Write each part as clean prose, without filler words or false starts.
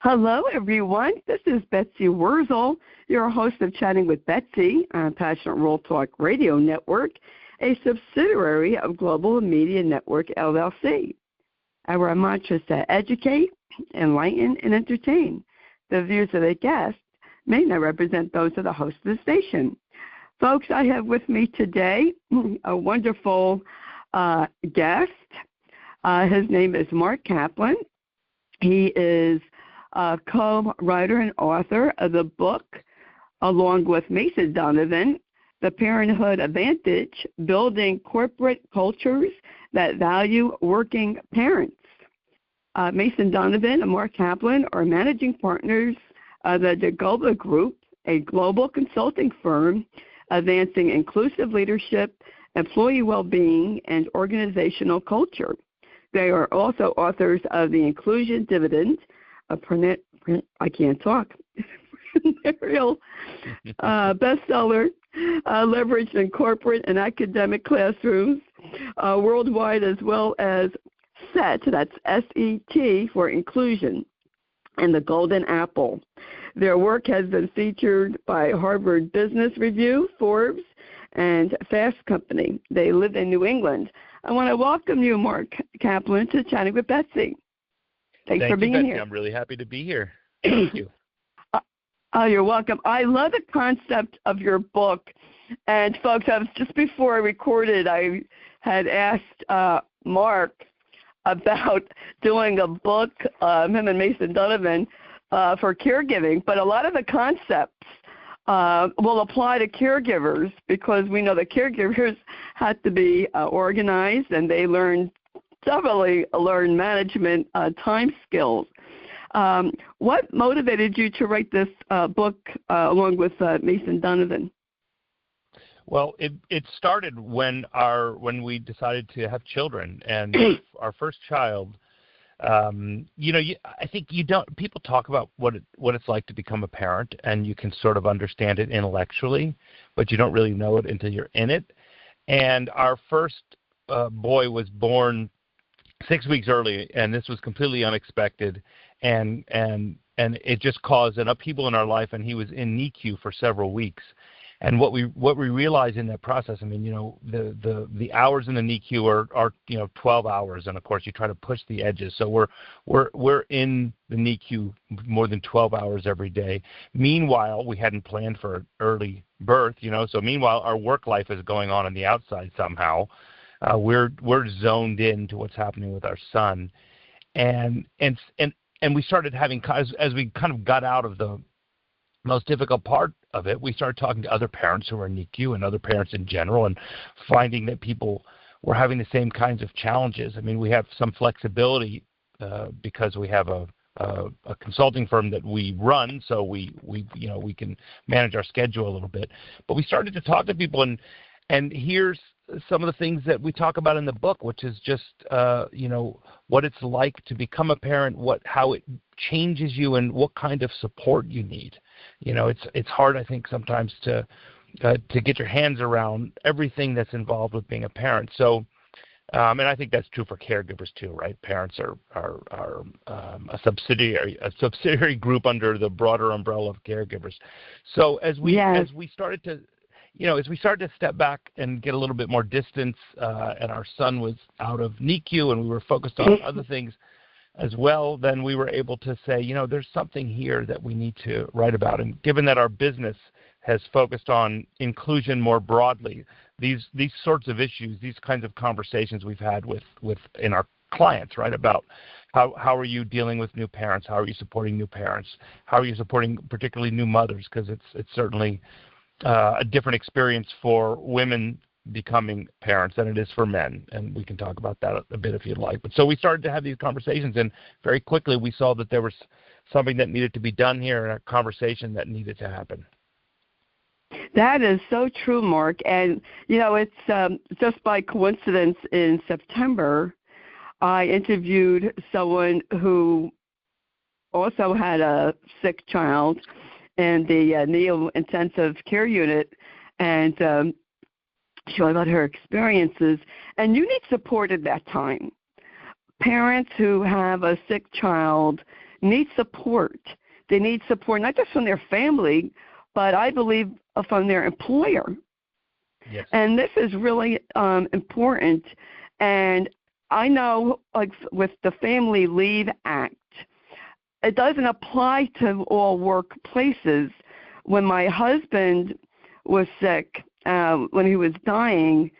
Hello, everyone. This is Betsy Wurzel, your host of Chatting with Betsy on Passionate Rural Talk Radio Network, a subsidiary of Global Media Network, LLC. Our mantra is to educate, enlighten, and entertain. The views of the guest may not represent those of the host of the station. Folks, I have with me today a wonderful guest. His name is Mark Kaplan. He is co-writer and author of the book, along with Mason Donovan, The Parenthood Advantage, Building Corporate Cultures That Value Working Parents. Mason Donovan and Mark Kaplan are managing partners of the DeGoba Group, a global consulting firm advancing inclusive leadership, employee well-being, and organizational culture. They are also authors of The Inclusion Dividend, I can't talk. Real bestseller, leveraged in corporate and academic classrooms worldwide, as well as SET, that's S-E-T for inclusion, and the Golden Apple. Their work has been featured by Harvard Business Review, Forbes, and Fast Company. They live in New England. I want to welcome you, Mark Kaplan, to Chatting with Betsy. Thanks for being Betsy. here. I'm really happy to be here. Thank you. Oh, you're welcome. I love the concept of your book. And, folks, just before I recorded, I had asked Mark about doing a book, him and Mason Donovan, for caregiving. But a lot of the concepts will apply to caregivers because we know that caregivers have to be organized, and they definitely learn management time skills. What motivated you to write this book along with Mason Donovan? Well, it started when we decided to have children, and our first child. I think people talk about what it's like to become a parent, and you can sort of understand it intellectually, but you don't really know it until you're in it. And our first boy was born 6 weeks early, and this was completely unexpected, and it just caused an upheaval in our life, and he was in NICU for several weeks. And what we realized in that process, I mean, the hours in the NICU are 12 hours, and of course you try to push the edges. So we're in the NICU more than 12 hours every day. Meanwhile, we hadn't planned for an early birth, so meanwhile our work life is going on the outside somehow. We're zoned in to what's happening with our son, and we started having, as we kind of got out of the most difficult part of it, we started talking to other parents who were in NICU and other parents in general, and finding that people were having the same kinds of challenges. I mean, we have some flexibility because we have a consulting firm that we run, so we can manage our schedule a little bit. But we started to talk to people, and here's some of the things that we talk about in the book, which is just what it's like to become a parent, how it changes you, and what kind of support you need. It's hard, I think, sometimes to get your hands around everything that's involved with being a parent. So, and I think that's true for caregivers too, right? Parents are a subsidiary group under the broader umbrella of caregivers. So as we started to step back and get a little bit more distance, and our son was out of NICU and we were focused on other things as well, then we were able to say, there's something here that we need to write about. And given that our business has focused on inclusion more broadly, these sorts of issues, these kinds of conversations we've had in our clients, right, about how are you dealing with new parents, how are you supporting new parents, how are you supporting particularly new mothers, because it's certainly a different experience for women becoming parents than it is for men, and we can talk about that a bit if you'd like. But so we started to have these conversations, and very quickly we saw that there was something that needed to be done here, and a conversation that needed to happen. That is so true, Mark. And it's just by coincidence, in September I interviewed someone who also had a sick child in the neo-intensive care unit, and she told about her experiences. And you need support at that time. Parents who have a sick child need support. They need support not just from their family, but I believe from their employer. Yes. And this is really important. And I know, like with the Family Leave Act, it doesn't apply to all workplaces. When my husband was sick, when he was dying,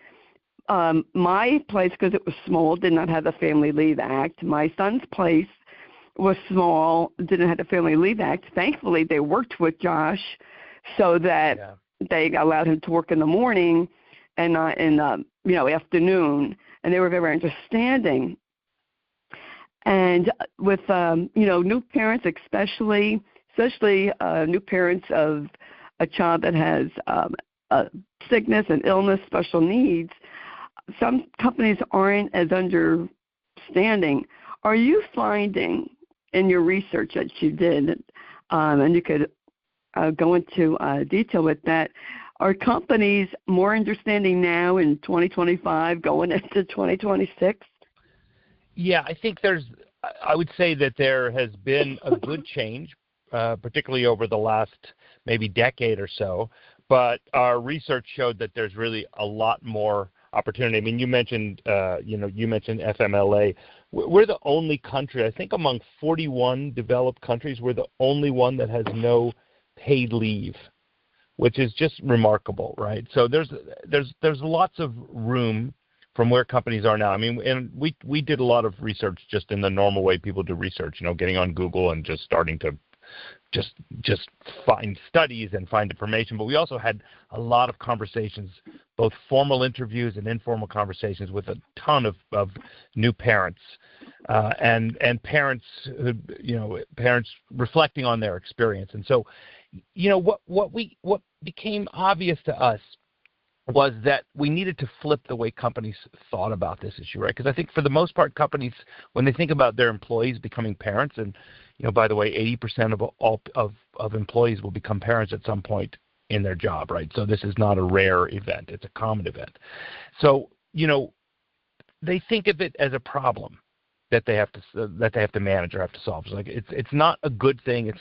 my place, because it was small, did not have the Family Leave Act. My son's place was small, didn't have the Family Leave Act. Thankfully, they worked with Josh so that they allowed him to work in the morning and not in afternoon, and they were very understanding. And with new parents, especially new parents of a child that has sickness and illness, special needs, some companies aren't as understanding. Are you finding in your research that you did, and you could go into detail with that, are companies more understanding now in 2025 going into 2026? Yeah, I think I would say that there has been a good change, particularly over the last maybe decade or so. But our research showed that there's really a lot more opportunity. I mean, you mentioned FMLA. We're the only country, I think, among 41 developed countries, we're the only one that has no paid leave, which is just remarkable, right? So there's lots of room from where companies are now. I mean, and we did a lot of research just in the normal way people do research, getting on Google and just starting to just find studies and find information. But we also had a lot of conversations, both formal interviews and informal conversations with a ton of new parents and parents parents reflecting on their experience. And so, what became obvious to us was that we needed to flip the way companies thought about this issue, right? Because I think for the most part, companies, when they think about their employees becoming parents, and by the way, 80% of employees will become parents at some point in their job, right? So this is not a rare event; it's a common event. So they think of it as a problem that they have to manage or have to solve. So it's not a good thing.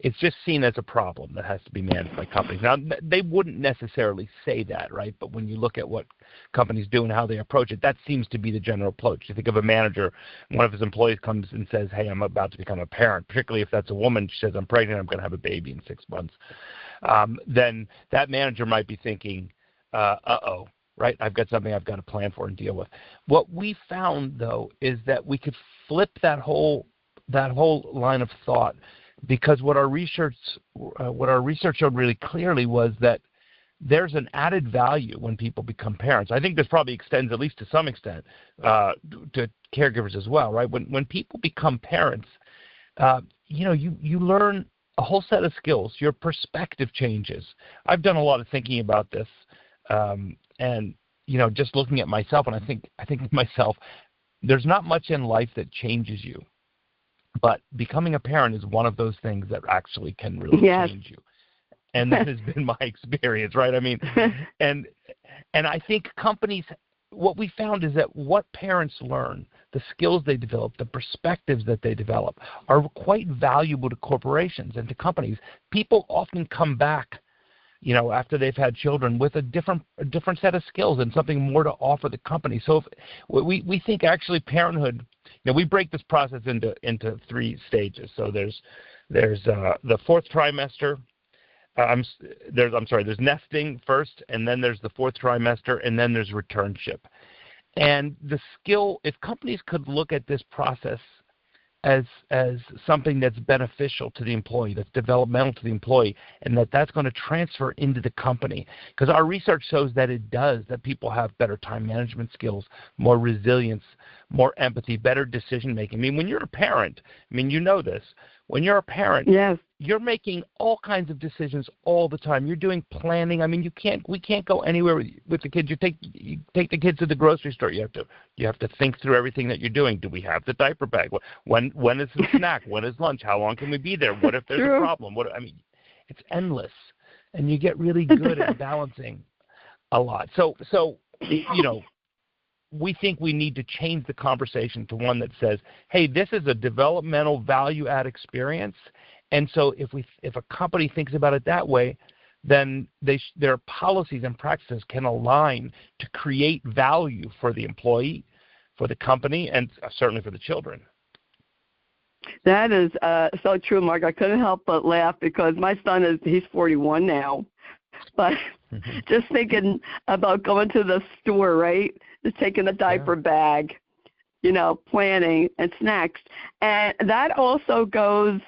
It's just seen as a problem that has to be managed by companies. Now they wouldn't necessarily say that, right? But when you look at what companies do and how they approach it, that seems to be the general approach. You think of a manager, one of his employees comes and says, "Hey, I'm about to become a parent." Particularly if that's a woman, she says, "I'm pregnant. I'm going to have a baby in 6 months." Then that manager might be thinking, "Uh-oh. Right? I've got something I've got to plan for and deal with." What we found, though, is that we could flip that whole line of thought, because what our research showed really clearly was that there's an added value when people become parents. I think this probably extends, at least to some extent, to caregivers as well, right? When people become parents, you learn a whole set of skills. Your perspective changes. I've done a lot of thinking about this. And just looking at myself, and I think to myself, there's not much in life that changes you, but becoming a parent is one of those things that actually can really change you. And that has been my experience, right? I mean, and I think companies, what we found is that what parents learn, the skills they develop, the perspectives that they develop, are quite valuable to corporations and to companies. People often come back after they've had children with a different set of skills and something more to offer the company. So we think actually parenthood, we break this process into 3 stages. So there's the 4th trimester. There's nesting first, and then there's the 4th trimester, and then there's returnship. And the skill, if companies could look at this process as something that's beneficial to the employee, that's developmental to the employee, and that's going to transfer into the company. Because our research shows that it does, that people have better time management skills, more resilience, more empathy, better decision making. I mean, when you're a parent, you know this. When you're a parent, yes, you're making all kinds of decisions all the time. You're doing planning. I mean, we can't go anywhere with the kids. You take the kids to the grocery store. You have to think through everything that you're doing. Do we have the diaper bag? When is the snack? When is lunch? How long can we be there? What if there's a problem? It's endless, and you get really good at balancing a lot. So we think we need to change the conversation to one that says, hey, this is a developmental value-add experience, and so if a company thinks about it that way, then their policies and practices can align to create value for the employee, for the company, and certainly for the children. That is so true, Mark. I couldn't help but laugh because my son he's 41 now. But just thinking about going to the store, right, just taking a diaper bag, planning and snacks. And that also goes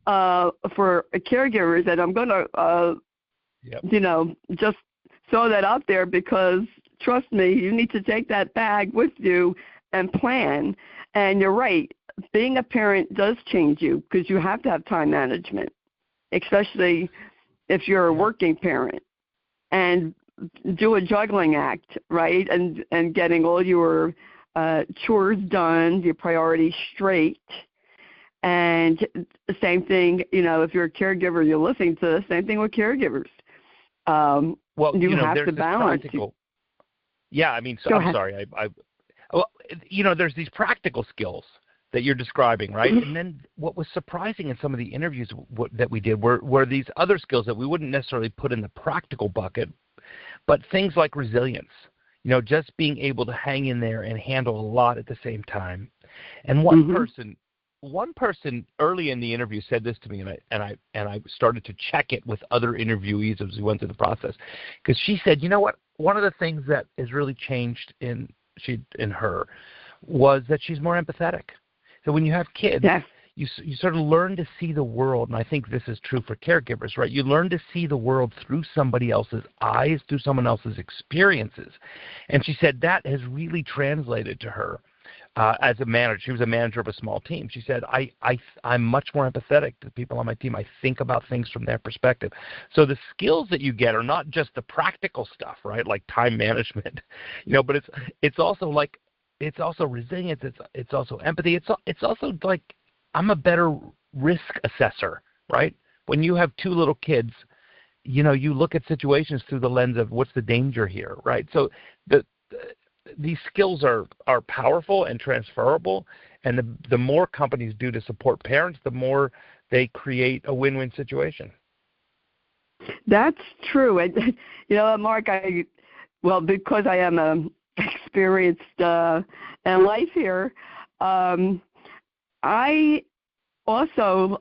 for caregivers. And I'm going to, just throw that out there because, trust me, you need to take that bag with you and plan. And you're right. Being a parent does change you because you have to have time management, especially if you're a working parent, and do a juggling act, right, and getting all your chores done, your priorities straight. And the same thing, if you're a caregiver, you're listening to the same thing with caregivers. You have to balance. I'm sorry. There's these practical skills that you're describing, right? And then what was surprising in some of the interviews that we did were these other skills that we wouldn't necessarily put in the practical bucket, but things like resilience, just being able to hang in there and handle a lot at the same time. And one person early in the interview said this to me, and I started to check it with other interviewees as we went through the process, because she said, you know what? One of the things that has really changed in her was that she's more empathetic. So when you have kids, you sort of learn to see the world, and I think this is true for caregivers, right? You learn to see the world through somebody else's eyes, through someone else's experiences. And she said that has really translated to her as a manager. She was a manager of a small team. She said, I'm much more empathetic to the people on my team. I think about things from their perspective. So the skills that you get are not just the practical stuff, right, like time management, but it's also like, it's also resilience. It's also empathy. It's also like I'm a better risk assessor, right? When you have two little kids, you look at situations through the lens of what's the danger here, right? So these skills are powerful and transferable, and the more companies do to support parents, the more they create a win-win situation. That's true. And, Mark, because I am experienced in life here, I also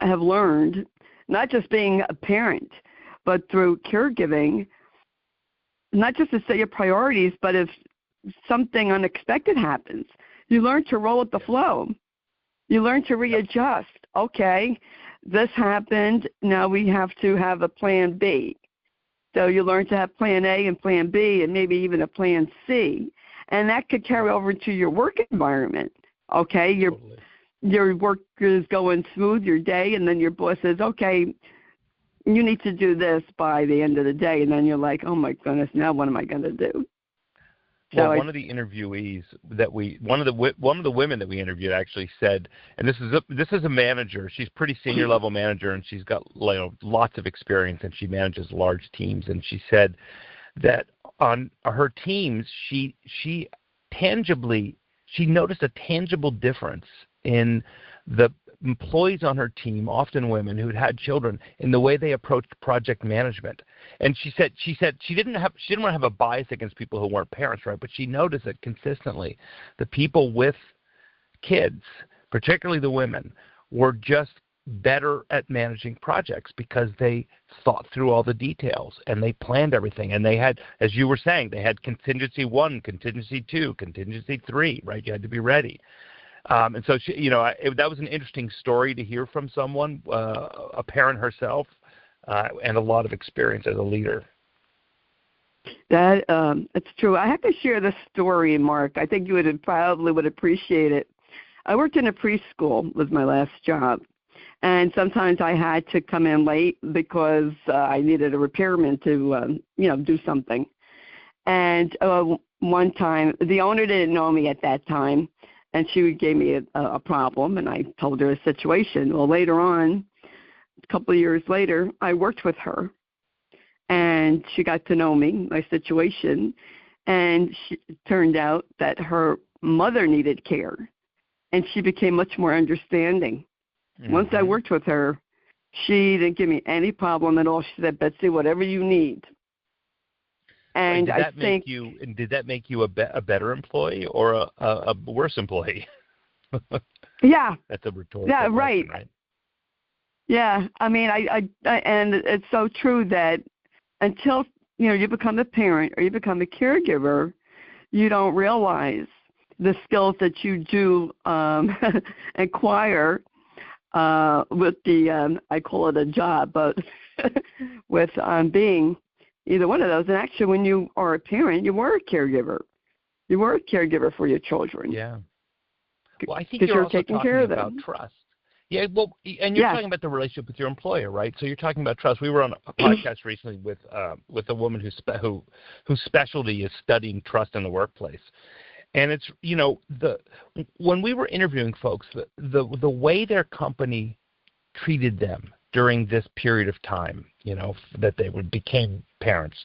have learned, not just being a parent, but through caregiving, not just to set your priorities, but if something unexpected happens, you learn to roll with the flow. You learn to readjust. Okay, this happened. Now we have to have a plan B. So you learn to have plan A and plan B and maybe even a plan C. And that could carry over to your work environment. Okay, your work is going smooth, your day, and then your boss says, okay, you need to do this by the end of the day. And then you're like, oh, my goodness, now what am I going to do? Well, one of the interviewees that one of the women that we interviewed actually said, and this is a manager. She's pretty senior level manager, and she's got lots of experience, and she manages large teams. And she said that on her teams, she noticed a tangible difference in the employees on her team, often women who'd had children, in the way they approached project management. And she said she didn't want to have a bias against people who weren't parents, right? But she noticed that consistently the people with kids, particularly the women, were just better at managing projects because they thought through all the details and they planned everything. And they had, as you were saying, they had contingency 1, contingency 2, contingency 3, right? You had to be ready. And so, that was an interesting story to hear from someone, a parent herself, and a lot of experience as a leader. It's true. I have to share this story, Mark. I think you probably would appreciate it. I worked in a preschool was my last job, and sometimes I had to come in late because I needed a repairman to, do something. And one time, the owner didn't know me at that time, and she gave me a problem, and I told her a situation. Well, later on, a couple of years later, I worked with her, and she got to know me, my situation, and it turned out that her mother needed care, and she became much more understanding. Mm-hmm. Once I worked with her, she didn't give me any problem at all. She said, Betsy, whatever you need. And did that make you a better employee or a worse employee? Yeah. That's a rhetorical question, right? Yeah. I mean, I and it's so true that until, you become a parent or you become a caregiver, you don't realize the skills that you do acquire with the, I call it a job, but with being either one of those. And actually, when you are a parent, you were a caregiver. You were a caregiver for your children. Yeah. Well, I think you're also talking about trust. Yeah, well, and you're talking about the relationship with your employer, right? So you're talking about trust. We were on a podcast recently with a woman whose specialty is studying trust in the workplace. And it's, when we were interviewing folks, the way their company treated them during this period of time, that they became parents,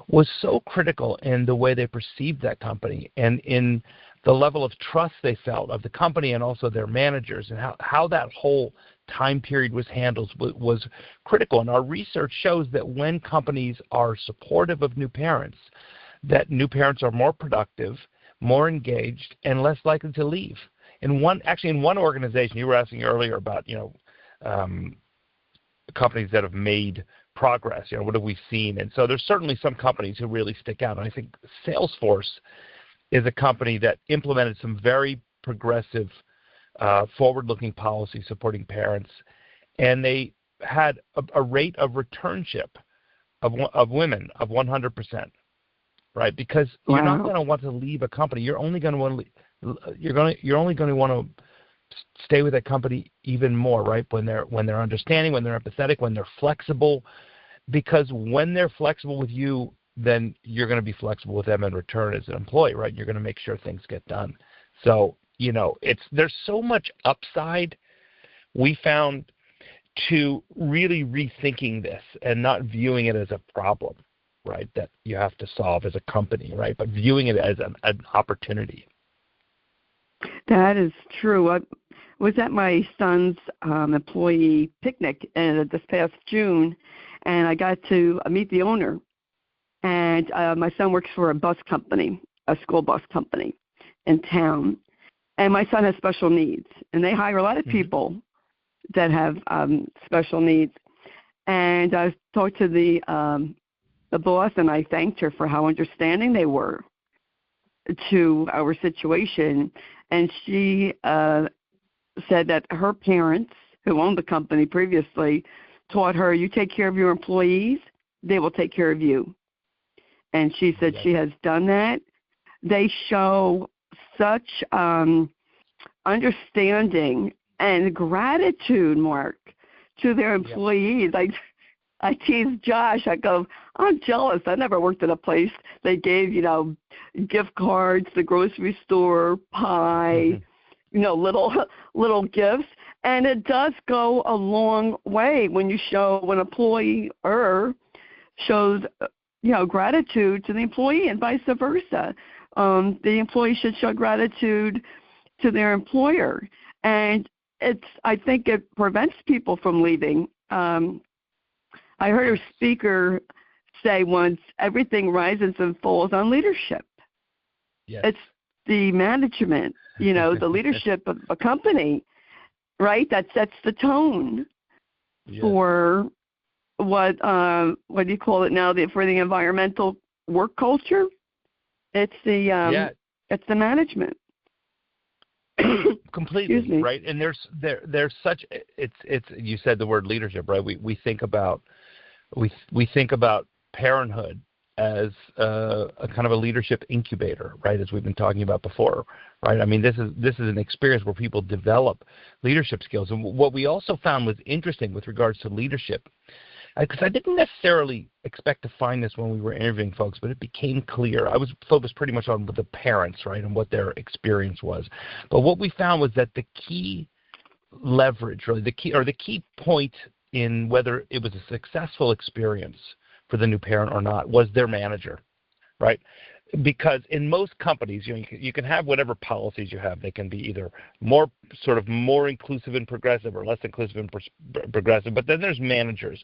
was so critical in the way they perceived that company and in the level of trust they felt of the company and also their managers, and how that whole time period was handled was critical. And our research shows that when companies are supportive of new parents, that new parents are more productive, more engaged, and less likely to leave. In one organization, you were asking earlier about, companies that have made progress, what have we seen? And so there's certainly some companies who really stick out. And I think Salesforce is a company that implemented some very progressive, forward-looking policy supporting parents, and they had a rate of returnship of women of 100%, right? Because you're not going to want to leave a company. You're only going to want to you're only going to want to stay with that company even more, right? When they're understanding, when they're empathetic, when they're flexible, because when they're flexible with you, then you're going to be flexible with them in return as an employee, right? You're going to make sure things get done. So, there's so much upside we found to really rethinking this and not viewing it as a problem, right, that you have to solve as a company, right, but viewing it as an opportunity. That is true. I was at my son's employee picnic this past June, and I got to meet the owner. And my son works for a bus company, a school bus company in town. And my son has special needs, and they hire a lot of people that have special needs. And I talked to the boss, and I thanked her for how understanding they were to our situation. And she said that her parents, who owned the company previously, taught her, you take care of your employees, they will take care of you. And she said she has done that. They show such understanding and gratitude, Mark, to their employees. I tease Josh. I go, I'm jealous. I never worked at a place they gave, gift cards, the grocery store, pie, little gifts. And it does go a long way when an employer shows gratitude to the employee, and vice versa. The employee should show gratitude to their employer, and I think it prevents people from leaving. I heard a speaker say once, everything rises and falls on leadership. Yes. It's the management, the leadership of a company, right, that sets the tone for what do you call it now? For the environmental work culture, it's the it's the management. Completely right. And there's such it's you said the word leadership, right? We think about parenthood as a kind of a leadership incubator, right? As we've been talking about before, right? I mean, this is an experience where people develop leadership skills. And what we also found was interesting with regards to leadership, because I didn't necessarily expect to find this when we were interviewing folks, but it became clear. I was focused pretty much on the parents, right, and what their experience was. But what we found was that the key leverage, really the key point in whether it was a successful experience for the new parent or not was their manager, right? because in most companies, you can have whatever policies you have. They can be either more inclusive and progressive or less inclusive and progressive. But then there's managers,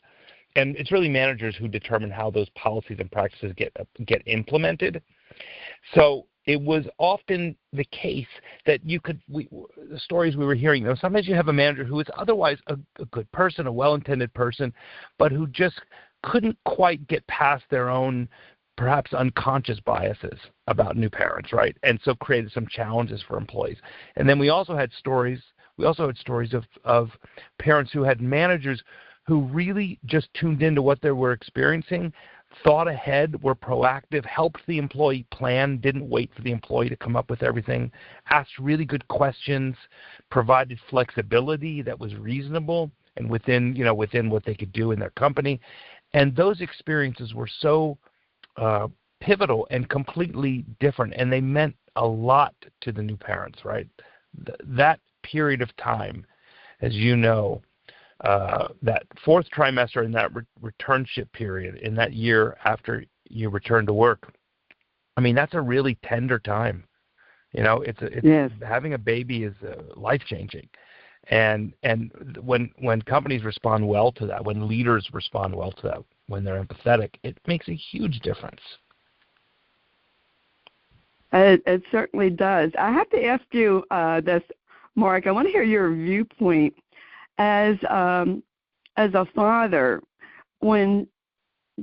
and it's really managers who determine how those policies and practices get implemented. So it was often the case that the stories we were hearing, sometimes you have a manager who is otherwise a good person, a well-intended person, but who just couldn't quite get past their own perhaps unconscious biases about new parents, right? And so created some challenges for employees. And then we also had stories of parents who had managers who really just tuned into what they were experiencing, thought ahead, were proactive, helped the employee plan, didn't wait for the employee to come up with everything, asked really good questions, provided flexibility that was reasonable and within what they could do in their company. And those experiences were so pivotal and completely different, and they meant a lot to the new parents, right? That period of time, as you know, that fourth trimester and that returnship period in that year after you return to work, I mean, that's a really tender time. Yes. Having a baby is life-changing. And when companies respond well to that, when leaders respond well to that, when they're empathetic, it makes a huge difference. It certainly does. I have to ask you this, Mark. I want to hear your viewpoint as a father. When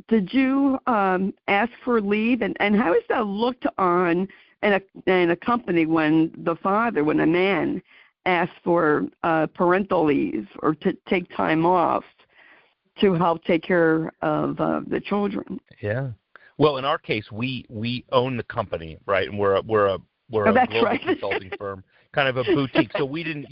did you ask for leave, and how is that looked on in a company when a man asks for parental leave or to take time off to help take care of the children? Yeah. Well, in our case, we own the company, right? And we're a global right. consulting firm, kind of a boutique. So we didn't,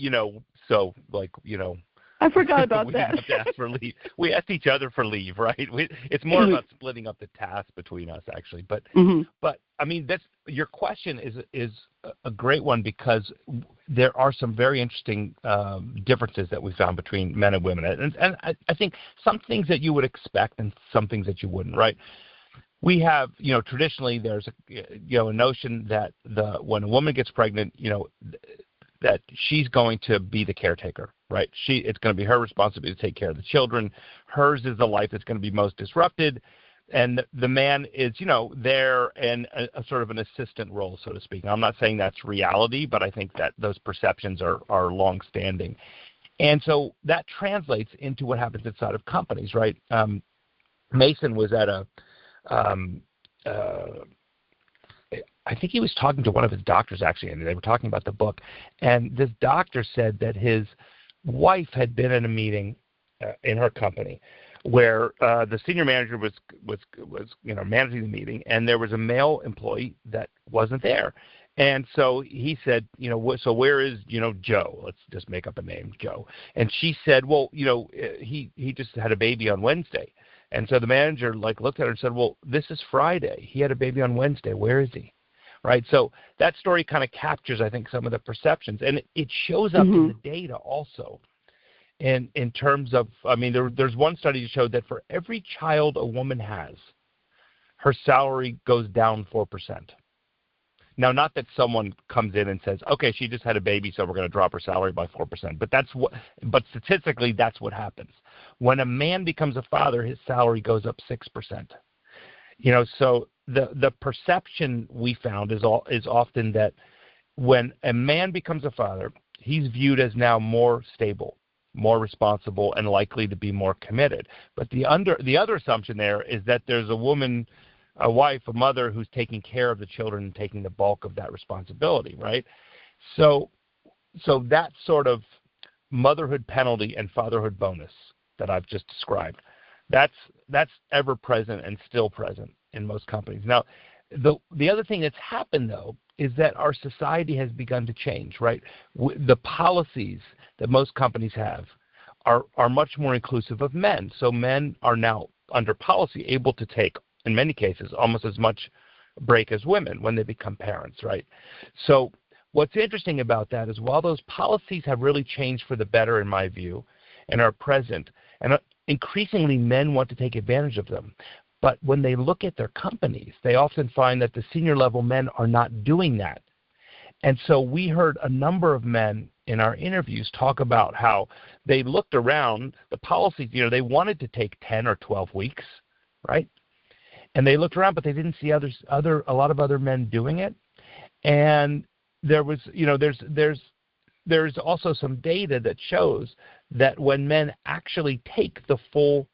I forgot about that. We didn't have to ask for leave. We asked each other for leave, right? It's more about splitting up the task between us, actually. But I mean, your question is a great one, because there are some very interesting differences that we found between men and women, and I think some things that you would expect and some things that you wouldn't, right? We have, traditionally there's a notion that when a woman gets pregnant, that she's going to be the caretaker, right? It's going to be her responsibility to take care of the children. Hers is the life that's going to be most disrupted. And the man is, there in a sort of an assistant role, so to speak. Now, I'm not saying that's reality, but I think that those perceptions are longstanding. And so that translates into what happens inside of companies, right? Mason was at I think he was talking to one of his doctors, actually, and they were talking about the book. And this doctor said that his wife had been in a meeting in her company where the senior manager was managing the meeting, and there was a male employee that wasn't there. And so he said, so where is, Joe? Let's just make up a name, Joe. And she said, well, he just had a baby on Wednesday. And so the manager looked at her and said, well, this is Friday. He had a baby on Wednesday. Where is he? Right? So that story kind of captures, I think, some of the perceptions. And it shows up in the data also. And in terms of, there's one study that showed that for every child a woman has, her salary goes down 4%. Now, not that someone comes in and says, okay, she just had a baby, so we're going to drop her salary by 4%. But statistically, that's what happens. When a man becomes a father, his salary goes up 6%. So the perception we found is often that when a man becomes a father, he's viewed as now more stable, more responsible, and likely to be more committed. But the other assumption there is that there's a woman, a wife, a mother who's taking care of the children and taking the bulk of that responsibility, right? So that sort of motherhood penalty and fatherhood bonus that I've just described, that's ever present and still present in most companies. Now, the other thing that's happened, though, is that our society has begun to change, right? The policies that most companies have are much more inclusive of men. So men are now, under policy, able to take, in many cases, almost as much break as women when they become parents, right? So what's interesting about that is while those policies have really changed for the better, in my view, and are present, and increasingly men want to take advantage of them, But when they look at their companies, they often find that the senior level men are not doing that. And so we heard a number of men in our interviews talk about how they looked around the policies, they wanted to take 10 or 12 weeks, right? And they looked around, but they didn't see a lot of other men doing it. And there was, there's also some data that shows that when men actually take the full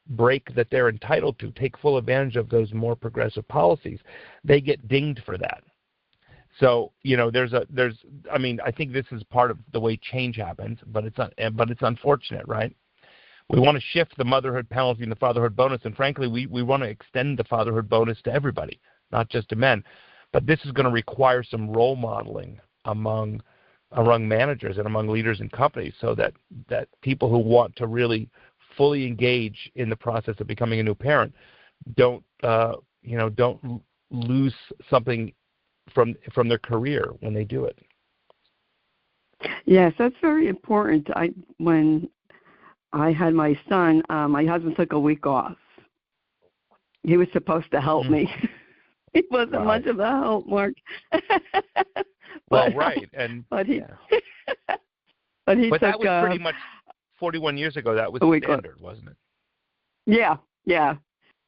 break that they're entitled to, take full advantage of those more progressive policies, they get dinged for that. So, I think this is part of the way change happens, but it's unfortunate, right? We want to shift the motherhood penalty and the fatherhood bonus, and frankly, we want to extend the fatherhood bonus to everybody, not just to men. But this is going to require some role modeling among managers and among leaders in companies, so that people who want to really fully engage in the process of becoming a new parent don't lose something from their career when they do it. Yes, that's very important. When I had my son, my husband took a week off. He was supposed to help me. It wasn't much of a help, Mark. Well, right, but he that was pretty much 41 years ago. That was standard, wasn't it? Yeah.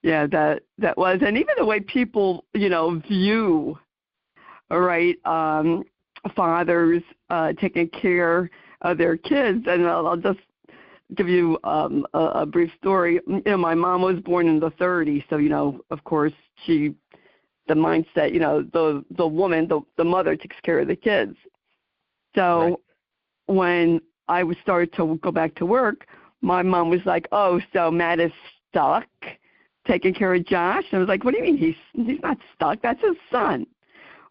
That was, and even the way people, view, fathers taking care of their kids, and I'll just give you a brief story. My mom was born in the 30s, so of course the mindset, the woman, the mother takes care of the kids. So when I was started to go back to work, my mom was like, "Oh, so Matt is stuck taking care of Josh?" And I was like, "What do you mean he's not stuck? That's his son."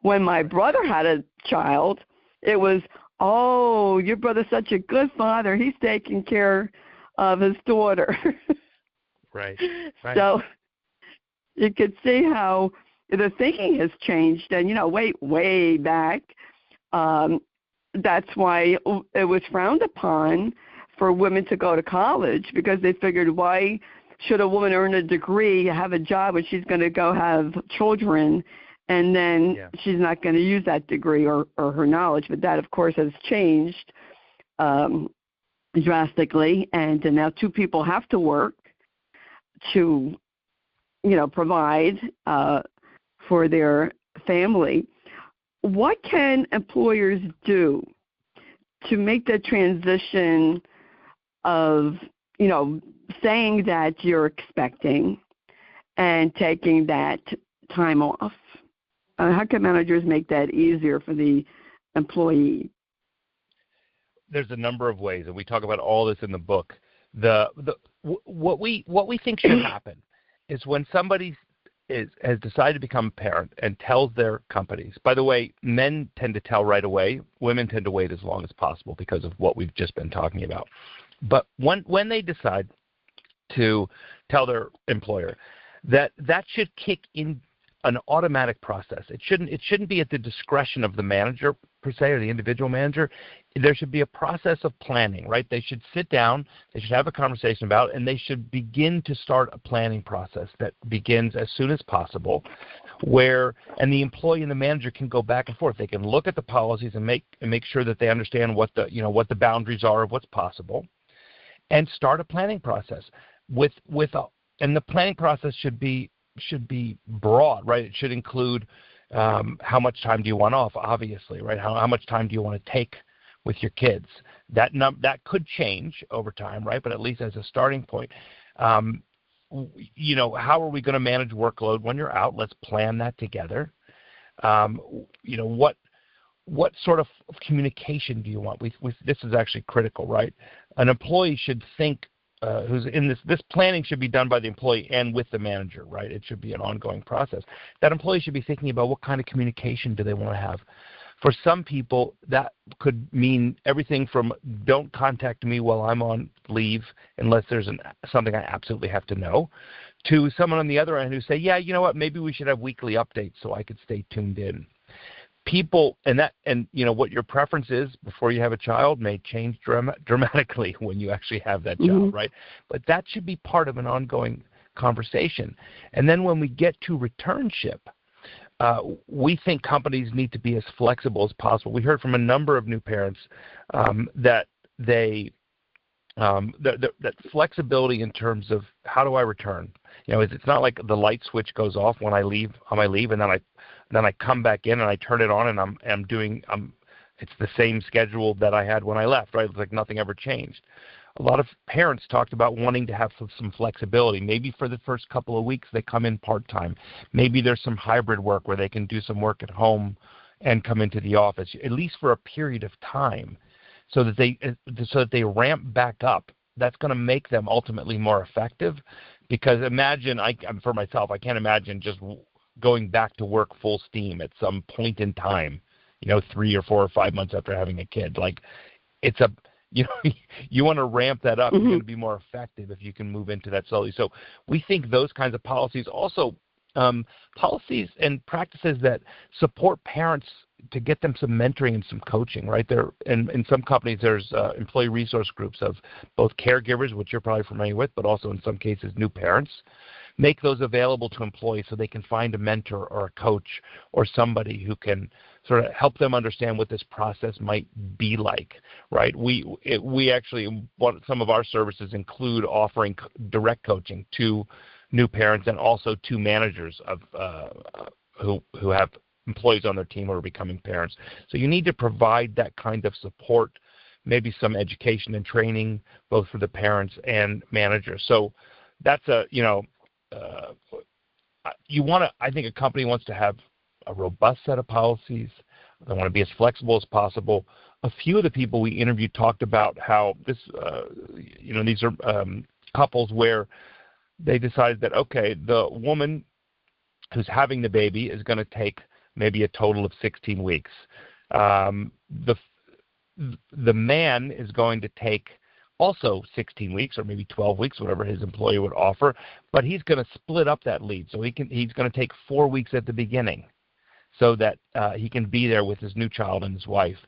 When my brother had a child, it was, "Oh, your brother's such a good father. He's taking care of his daughter." Right. So you could see how the thinking has changed. And, way back, that's why it was frowned upon for women to go to college, because they figured, why should a woman earn a degree, have a job, when she's going to go have children, and then she's not going to use that degree or her knowledge? But that, of course, has changed drastically, and now two people have to work to, provide for their family. What can employers do to make the transition of, saying that you're expecting and taking that time off? How can managers make that easier for the employee? There's a number of ways, and we talk about all this in the book. What we think should happen is when somebody has decided to become a parent and tells their companies. By the way, men tend to tell right away. Women tend to wait as long as possible because of what we've just been talking about. But when they decide to tell their employer, that should kick in an automatic process. It shouldn't be at the discretion of the manager per se, or the individual manager. There should be a process of planning, right? They should sit down, they should have a conversation about it, and they should begin to start a planning process that begins as soon as possible, and the employee and the manager can go back and forth. They can look at the policies and make sure that they understand what the boundaries are of what's possible, and start a planning process and the planning process should be broad, right? It should include how much time do you want off, obviously, right? How much time do you want to take with your kids? That could change over time, right? But at least as a starting point, how are we going to manage workload when you're out? Let's plan that together. What sort of communication do you want? This is actually critical, right? An employee should think. Who's in this planning should be done by the employee and with the manager, right? It should be an ongoing process. That employee should be thinking about what kind of communication do they want to have. For some people, that could mean everything from don't contact me while I'm on leave unless there's something I absolutely have to know, to someone on the other end who say, yeah, you know what, maybe we should have weekly updates so I could stay tuned in. People and what your preference is before you have a child may change dramatically when you actually have that job, right? But that should be part of an ongoing conversation. And then when we get to returnship, we think companies need to be as flexible as possible. We heard from a number of new parents that that flexibility in terms of how do I return. It's not like the light switch goes off when I leave on my leave, and then I come back in and I turn it on and I'm doing it's the same schedule that I had when I left, right? It's like nothing ever changed. A lot of parents talked about wanting to have some flexibility. Maybe for the first couple of weeks they come in part-time. Maybe there's some hybrid work where they can do some work at home and come into the office, at least for a period of time, so that they ramp back up. That's going to make them ultimately more effective. Because imagine, for myself, I can't imagine just going back to work full steam at some point in time, 3 or 4 or 5 months after having a kid. Like, you want to ramp that up. You're going to be more effective if you can move into that slowly. So we think those kinds of policies, also policies and practices that support parents to get them some mentoring and some coaching, right? In some companies, there's employee resource groups of both caregivers, which you're probably familiar with, but also in some cases new parents. Make those available to employees so they can find a mentor or a coach or somebody who can sort of help them understand what this process might be like, right? We actually, some of our services include offering direct coaching to new parents and also to managers of who have employees on their team who are becoming parents. So you need to provide that kind of support, maybe some education and training, both for the parents and managers. So that's I think a company wants to have a robust set of policies. They want to be as flexible as possible. A few of the people we interviewed talked about how this, these are couples where they decided that, okay, the woman who's having the baby is going to take maybe a total of 16 weeks. The man is going to take also 16 weeks or maybe 12 weeks, whatever his employer would offer, but he's going to split up that leave. So he's going to take 4 weeks at the beginning so that he can be there with his new child and his wife.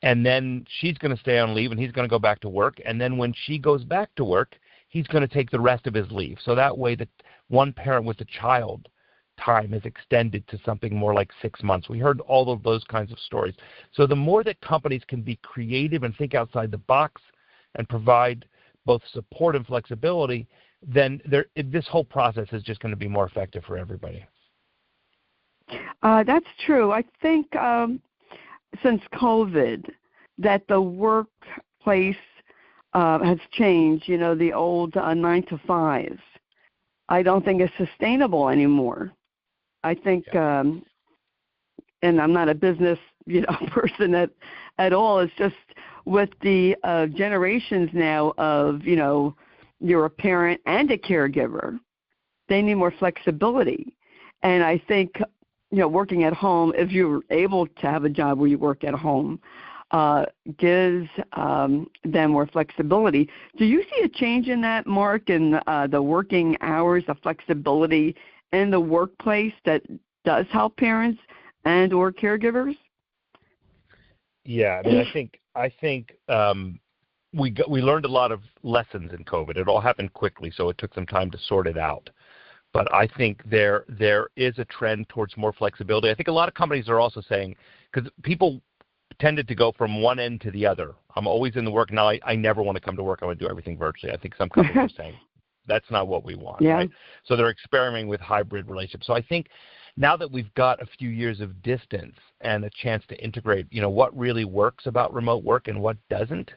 And then she's going to stay on leave and he's going to go back to work. And then when she goes back to work, he's going to take the rest of his leave. So that way, the one parent with a child time is extended to something more like 6 months. We heard all of those kinds of stories. So the more that companies can be creative and think outside the box and provide both support and flexibility, then this whole process is just going to be more effective for everybody. That's true. I think since COVID that the workplace has changed, the old 9 to 5. I don't think it's sustainable anymore. I think, and I'm not a business, person at all. It's just with the generations now of, you're a parent and a caregiver, they need more flexibility. And I think, working at home, if you're able to have a job where you work at home, gives them more flexibility. Do you see a change in that, Mark, in the working hours, the flexibility in the workplace that does help parents and or caregivers? Yeah, I mean, I think we learned a lot of lessons in COVID. It all happened quickly, so it took some time to sort it out. But I think there is a trend towards more flexibility. I think a lot of companies are also saying, because people tended to go from one end to the other. I'm always in the work. Now I never want to come to work. I want to do everything virtually. I think some companies are saying that's not what we want. Yeah. Right? So they're experimenting with hybrid relationships. So I think now that we've got a few years of distance and a chance to integrate, what really works about remote work and what doesn't,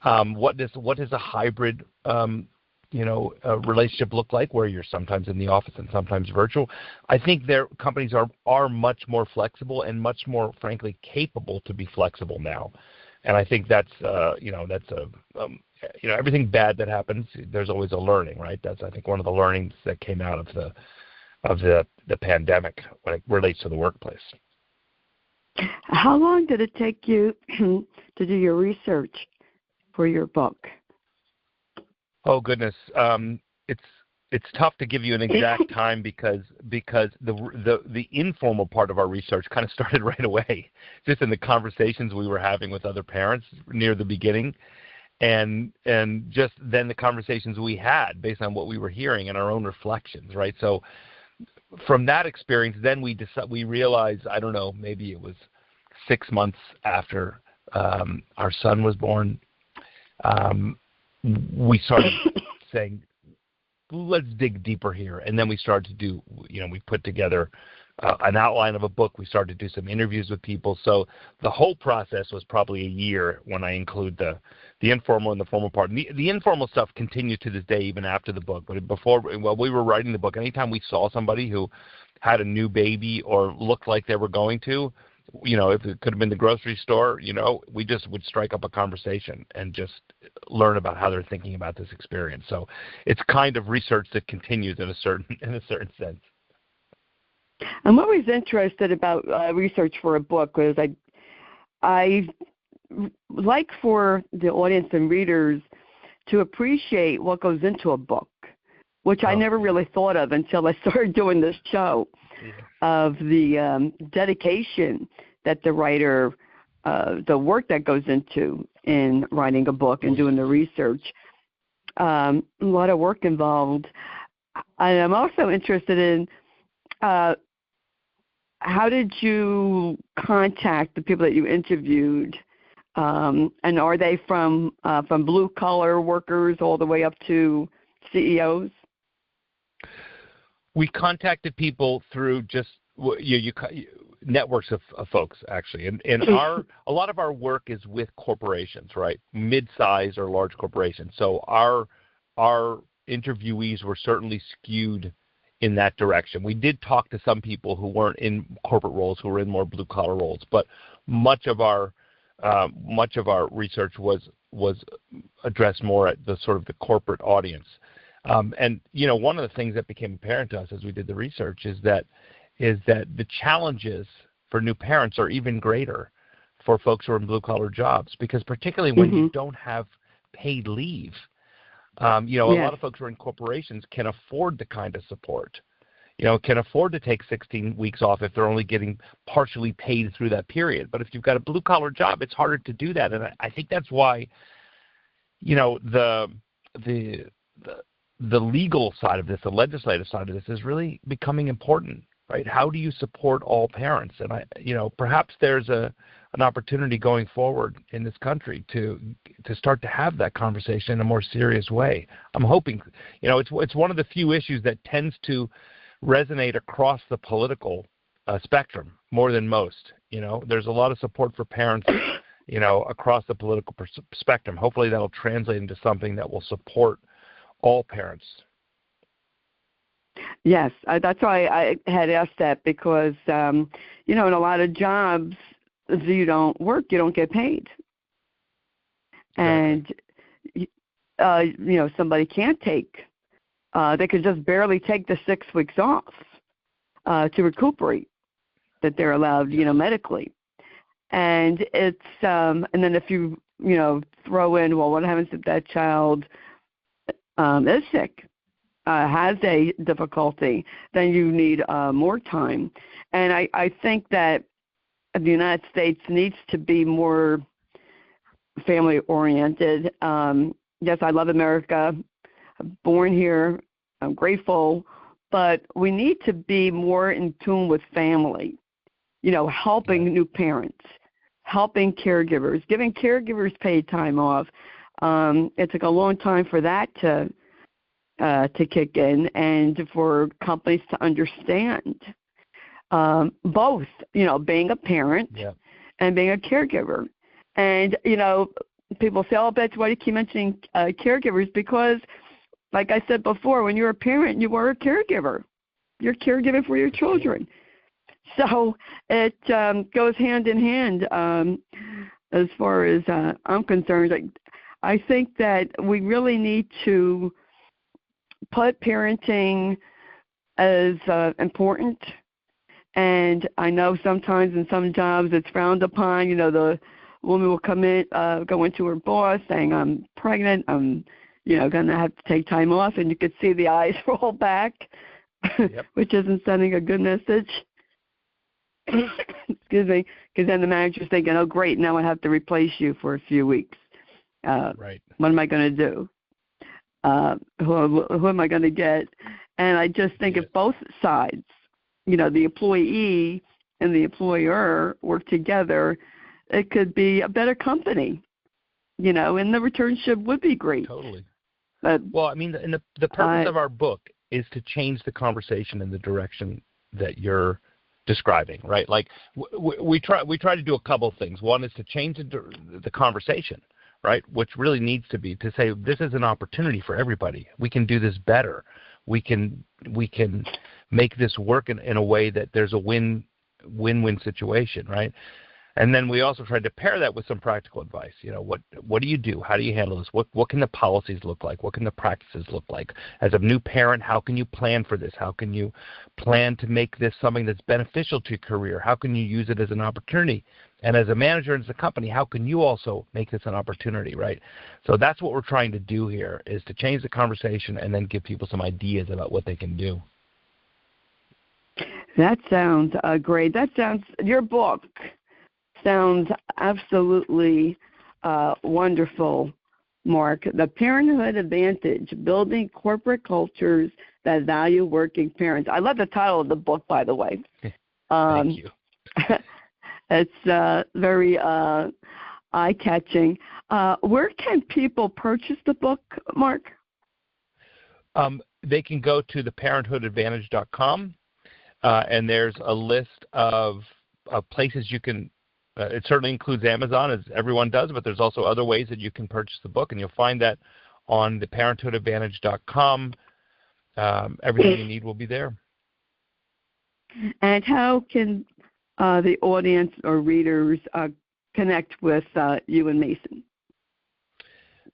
what does a hybrid a relationship look like where you're sometimes in the office and sometimes virtual? I think companies are much more flexible and much more, frankly, capable to be flexible now. And I think that's everything bad that happens, there's always a learning, right? That's, I think, one of the learnings that came out of the pandemic when it relates to the workplace. How long did it take you to do your research for your book? Oh goodness, it's tough to give you an exact time because the informal part of our research kind of started right away, just in the conversations we were having with other parents near the beginning, and just then the conversations we had based on what we were hearing and our own reflections, right? So from that experience, then we realized, I don't know, maybe it was 6 months after our son was born, we started saying, let's dig deeper here. And then we started to do, we put together an outline of a book. We started to do some interviews with people. So the whole process was probably a year when I include the informal and the formal part. And the informal stuff continues to this day, even after the book. But while we were writing the book, anytime we saw somebody who had a new baby or looked like they were going to, if it could have been the grocery store, we just would strike up a conversation and just learn about how they're thinking about this experience. So it's kind of research that continues in a certain sense. I'm always interested about research for a book because I like for the audience and readers to appreciate what goes into a book, which I never really thought of until I started doing this show, of the dedication that the writer, the work that goes into in writing a book and doing the research. A lot of work involved. I'm also interested in how did you contact the people that you interviewed, and are they from blue-collar workers all the way up to CEOs? We contacted people through just networks of folks, actually, and a lot of our work is with corporations, right, mid-size or large corporations. So our interviewees were certainly skewed in that direction. We did talk to some people who weren't in corporate roles, who were in more blue-collar roles, but much of our research was addressed more at the sort of the corporate audience. And one of the things that became apparent to us as we did the research is that the challenges for new parents are even greater for folks who are in blue-collar jobs, because particularly when you don't have paid leave, a lot of folks who are in corporations can afford the kind of support, can afford to take 16 weeks off if they're only getting partially paid through that period. But if you've got a blue-collar job, it's harder to do that. And I think that's why, the legal side of this, the legislative side of this is really becoming important, right? How do you support all parents? And perhaps there's an opportunity going forward in this country to start to have that conversation in a more serious way. I'm hoping, it's one of the few issues that tends to resonate across the political spectrum more than most. There's a lot of support for parents, across the political spectrum. Hopefully that'll translate into something that will support all parents. Yes, that's why I had asked that, because, in a lot of jobs, if you don't work, you don't get paid. And, somebody can't take, they could just barely take the 6 weeks off to recuperate that they're allowed, medically. And it's, and then if you, throw in, well, what happens if that child is sick, has a difficulty, then you need more time. And I think that the United States needs to be more family-oriented. Yes, I love America. I'm born here. I'm grateful. But we need to be more in tune with family, helping new parents, helping caregivers, giving caregivers paid time off. It took a long time for that to kick in, and for companies to understand both, being a parent and being a caregiver. And, people say, oh, Betsy, why do you keep mentioning caregivers? Because, like I said before, when you're a parent, you are a caregiver. You're caregiving for your children. So it goes hand in hand as far as I'm concerned. I think that we really need to put parenting as important. And I know sometimes in some jobs it's frowned upon. The woman will come in, go into her boss saying, I'm pregnant, I'm, going to have to take time off. And you could see the eyes roll back, which isn't sending a good message. Excuse me. Because then the manager's thinking, oh, great, now I have to replace you for a few weeks. Right. What am I going to do? Who am I going to get? And I just think if both sides, the employee and the employer work together, it could be a better company, and the returnship would be great. Totally. But, well, I mean, the purpose of our book is to change the conversation in the direction that you're describing, right? Like we try to do a couple of things. One is to change the conversation, right? Which really needs to be to say this is an opportunity for everybody. We can do this better. We can make this work in a way that there's a win-win situation, right? And then we also tried to pair that with some practical advice. What do you do? How do you handle this? What can the policies look like? What can the practices look like? As a new parent, how can you plan for this? How can you plan to make this something that's beneficial to your career? How can you use it as an opportunity? And as a manager and as a company, how can you also make this an opportunity, right? So that's what we're trying to do here, is to change the conversation and then give people some ideas about what they can do. That sounds great. Your book sounds absolutely wonderful, Mark. The Parenthood Advantage, Building Corporate Cultures That Value Working Parents. I love the title of the book, by the way. Thank you. It's very eye-catching. Where can people purchase the book, Mark? They can go to theparenthoodadvantage.com, and there's a list of places you can. It certainly includes Amazon, as everyone does, but there's also other ways that you can purchase the book, and you'll find that on theparenthoodadvantage.com. Everything you need will be there. And how can the audience or readers connect with you and Mason?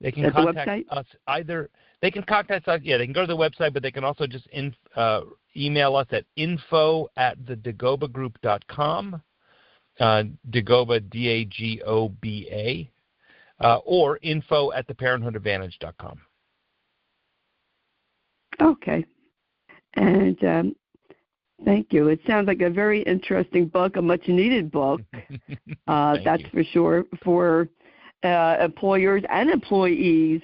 They can contact us either. They can contact us. Yeah, they can go to the website, but they can also just email us at info@thedagobagroup.com. Dagoba, Dagoba, or info@theparenthoodadvantage.com. Okay. And thank you. It sounds like a very interesting book, a much-needed book. That's for sure, for employers and employees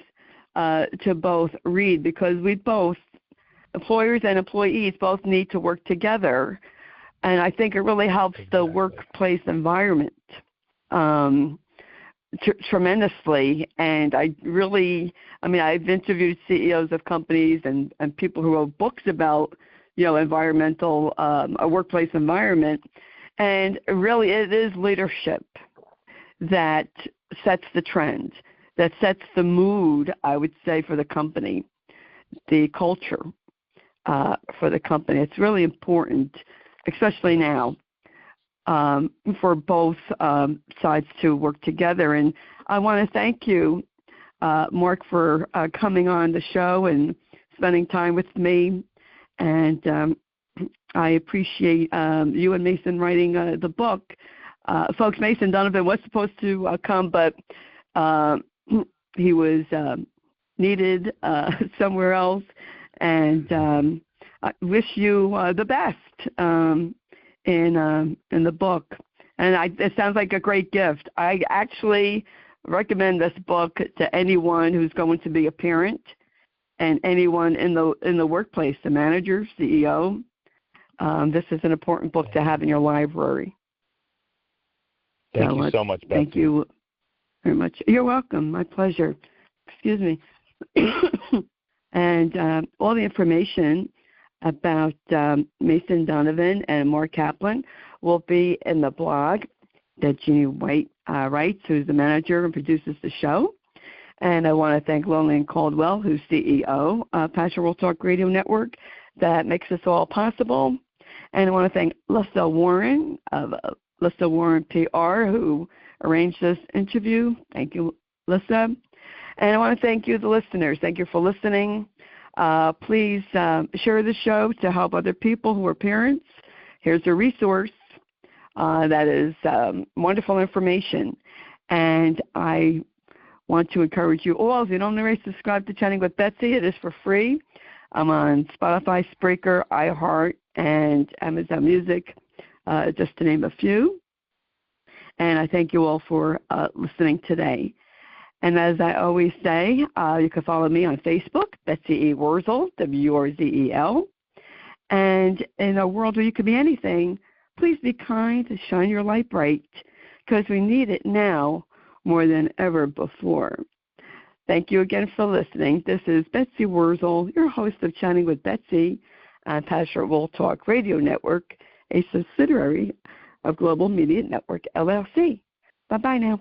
to both read, because employers and employees both need to work together. And I think it really helps the workplace environment tremendously. And I've interviewed CEOs of companies and people who wrote books about, environmental, a workplace environment. And really it is leadership that sets the trend, that sets the mood, I would say, for the company, the culture for the company. It's really important, especially now, for both sides to work together. And I want to thank you, Mark, for coming on the show and spending time with me. And I appreciate you and Mason writing the book. Folks, Mason Donovan was supposed to come, but he was needed somewhere else. And I wish you the best in the book. And it sounds like a great gift. I actually recommend this book to anyone who's going to be a parent and anyone in the workplace, the manager, CEO. This is an important book to have in your library. Thank you so much, Betsy. Thank you very much. You're welcome. My pleasure. Excuse me. And all the information about Mason Donovan and Mark Kaplan will be in the blog that Jeannie White writes, who's the manager and produces the show. And I want to thank Lillian Caldwell, who's CEO of Passion World Talk Radio Network, that makes this all possible. And I want to thank Lissa Warren of Lissa Warren PR, who arranged this interview. Thank you, Lissa. And I want to thank you, the listeners. Thank you for listening. Please share the show to help other people who are parents. Here's a resource that is wonderful information. And I want to encourage you all, if you don't already subscribe to Chatting with Betsy, it is for free. I'm on Spotify, Spreaker, iHeart, and Amazon Music, just to name a few. And I thank you all for listening today. And as I always say, you can follow me on Facebook, Betsy E. Wurzel, W-R-Z-E-L. And in a world where you can be anything, please be kind and shine your light bright, because we need it now more than ever before. Thank you again for listening. This is Betsy Wurzel, your host of Chatting with Betsy on Passionate Real Talk Radio Network, a subsidiary of Global Media Network, LLC. Bye-bye now.